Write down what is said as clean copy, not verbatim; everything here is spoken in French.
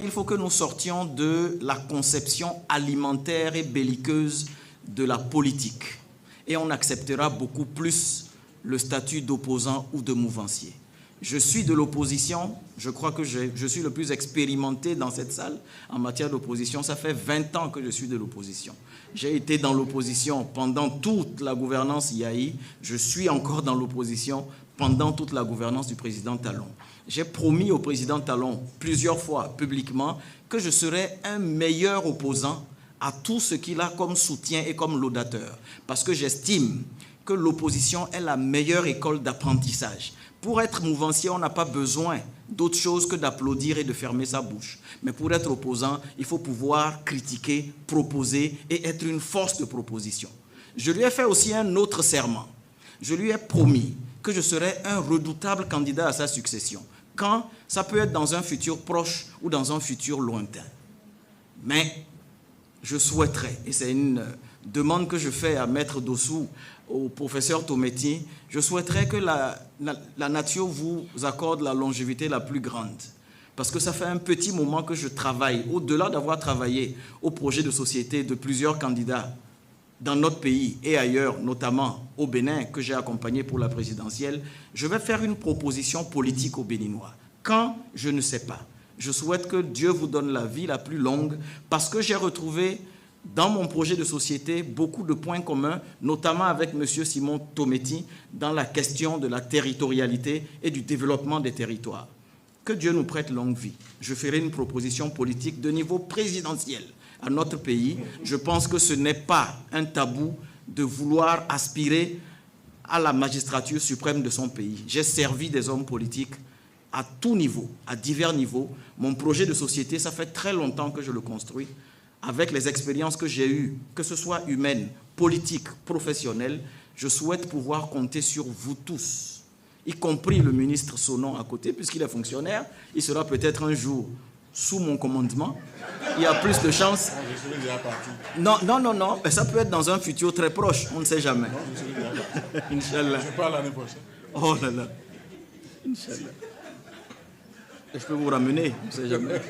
qu'il faut que nous sortions de la conception alimentaire et belliqueuse de la politique. Et on acceptera beaucoup plus le statut d'opposant ou de mouvancier. Je suis de l'opposition, je crois que je suis le plus expérimenté dans cette salle en matière d'opposition. Ça fait 20 ans que je suis de l'opposition. J'ai été dans l'opposition pendant toute la gouvernance IAI. Je suis encore dans l'opposition pendant toute la gouvernance du président Talon. J'ai promis au président Talon plusieurs fois publiquement que je serais un meilleur opposant à tout ce qu'il a comme soutien et comme laudateur. Parce que j'estime que l'opposition est la meilleure école d'apprentissage. Pour être mouvancier, on n'a pas besoin d'autre chose que d'applaudir et de fermer sa bouche. Mais pour être opposant, il faut pouvoir critiquer, proposer et être une force de proposition. Je lui ai fait aussi un autre serment. Je lui ai promis que je serais un redoutable candidat à sa succession. Quand ça peut être dans un futur proche ou dans un futur lointain. Mais je souhaiterais, et c'est une demande que je fais à Maître Dossou, au professeur Tometi, je souhaiterais que la nature vous accorde la longévité la plus grande. Parce que ça fait un petit moment que je travaille, au-delà d'avoir travaillé au projet de société de plusieurs candidats dans notre pays et ailleurs, notamment au Bénin, que j'ai accompagné pour la présidentielle, je vais faire une proposition politique aux Béninois. Quand, je ne sais pas. Je souhaite que Dieu vous donne la vie la plus longue, parce que j'ai retrouvé dans mon projet de société beaucoup de points communs, notamment avec M. Simon Tometi, dans la question de la territorialité et du développement des territoires. Que Dieu nous prête longue vie. Je ferai une proposition politique de niveau présidentiel à notre pays. Je pense que ce n'est pas un tabou de vouloir aspirer à la magistrature suprême de son pays. J'ai servi des hommes politiques à tout niveau, à divers niveaux. Mon projet de société, ça fait très longtemps que je le construis. Avec les expériences que j'ai eues, que ce soit humaines, politiques, professionnelles, je souhaite pouvoir compter sur vous tous, y compris le ministre Sonon à côté, puisqu'il est fonctionnaire. Il sera peut-être un jour sous mon commandement. Il y a plus de chances. Je suis déjà parti. Non. Mais ça peut être dans un futur très proche. On ne sait jamais. Non, je suis déjà parti. Inch'Allah. Je parle l'année prochaine. Oh là là. Inch'Allah. Je peux vous ramener. On ne sait jamais.